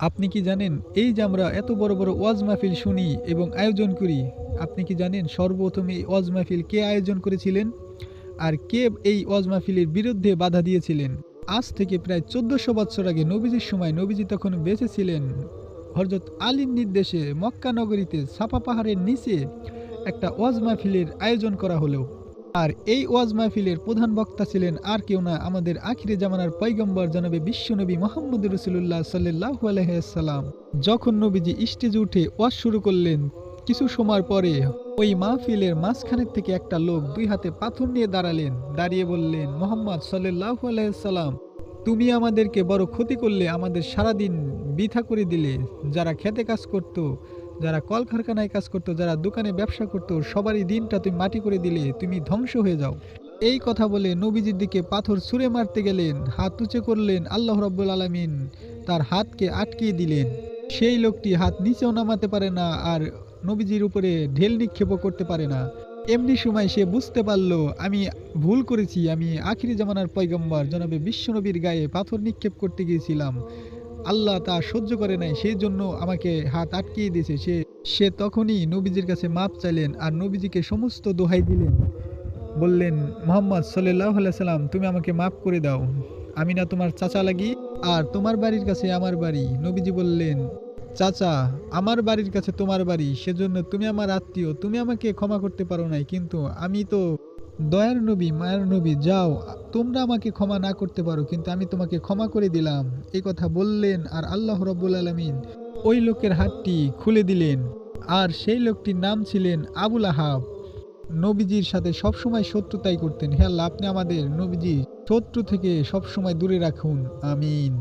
আপনি কি জানেন এই যে আমরা এত বড়, বড় ওয়াজ মাহফিল শুনি এবং আয়োজন করি, আপনি কি জানেন সর্বপ্রথম এই ওয়াজ মাহফিল কে আয়োজন করেছিলেন? আর কে এই ওয়াজ মাহফিলের বিরুদ্ধে বাধা দিয়েছিলেন? আজ থেকে প্রায় ১৪০০ বৎসর আগে নবীজির সময় নবীজি তখন বেঁচে ছিলেন। হযরত আলীর নির্দেশে মক্কা নগরীতে সাফা পাহাড়ের নিচে একটা ওয়াজ মাহফিলের আয়োজন করা হলো। আর এই ওয়াজ মাহফিলের প্রধান বক্তা ছিলেন আর কেউ না, আমাদের আখিরে জামানার পয়গম্বর জনাবে বিশ্বনবী মুহাম্মদ রাসূলুল্লাহ সাল্লাল্লাহু আলাইহি ওয়াসাল্লাম। যখন নবীজি স্টেজে উঠে ওয়াজ শুরু করলেন, কিছু সময় পরে ওই মাহফিলের মাঝখানের থেকে একটা লোক দুই হাতে পাথর নিয়ে দাঁড়ালেন, দাঁড়িয়ে বললেন, মুহাম্মদ সাল্লাল্লাহু আলাইহি ওয়াসাল্লাম, তুমি আমাদেরকে বড় ক্ষতি করলে, আমাদের সারাদিন বৃথা করে দিলে। যারা খেতে কাজ করত, যারা কলকারখানায় কাজ করত, যারা দোকানে ব্যবসা করত, সবারই দিনটা তুমি মাটি করে দিলে, তুমি ধ্বংস হয়ে যাও। এই কথা বলে নবীজির দিকে পাথর ছুঁড়ে মারতে গেলেন, হাত উঁচু করলেন, আল্লাহ রাব্বুল আলামিন তার হাতকে আটকিয়ে দিলেন। সেই লোকটি হাত নিচেও নামাতে পারে না, আর নবীজির উপরে ঢেল নিক্ষেপও করতে পারে না। এমনি সময় সে বুঝতে পারল, আমি ভুল করেছি, আমি আখিরি জামানার পয়গম্বর জনাবে বিশ্বনবীর গায়ে পাথর নিক্ষেপ করতে গিয়েছিলাম। আল্লাহ তা সহ্য করে নাই, সেই জন্য আমাকে হাত আটকিয়ে দিয়েছে। সে সে তখনই নবীজির কাছে মাপ চাইলেন আর নবীজিকে সমস্ত দোহাই দিলেন। বললেন, মুহাম্মদ সাল্লাল্লাহু আলাইহি সাল্লাম, তুমি আমাকে মাফ করে দাও। আমি না তোমার চাচা লাগি? আর তোমার বাড়ির কাছে আমার বাড়ি। নবীজি বললেন, চাচা, আমার বাড়ির কাছে তোমার বাড়ি, সেজন্য তুমি আমার আত্মীয়, তুমি আমাকে ক্ষমা করতে পারো নাই, কিন্তু আমি তো দয়ার নবী, মায়ার নবী, যাও, তোমরা আমাকে ক্ষমা না করতে পারো, কিন্তু আমি তোমাকে ক্ষমা করে দিলাম। এই কথা বললেন আর আল্লাহ রাব্বুল আলামিন ওই লোকের হাতটি খুলে দিলেন। আর সেই লোকটির নাম ছিলেন আবুল আহাব। নবীজির সাথে সবসময় শত্রুতাই করতেন। হে আল্লাহ, আপনি আমাদের নবীজি শত্রু থেকে সবসময় দূরে রাখুন। আমিন।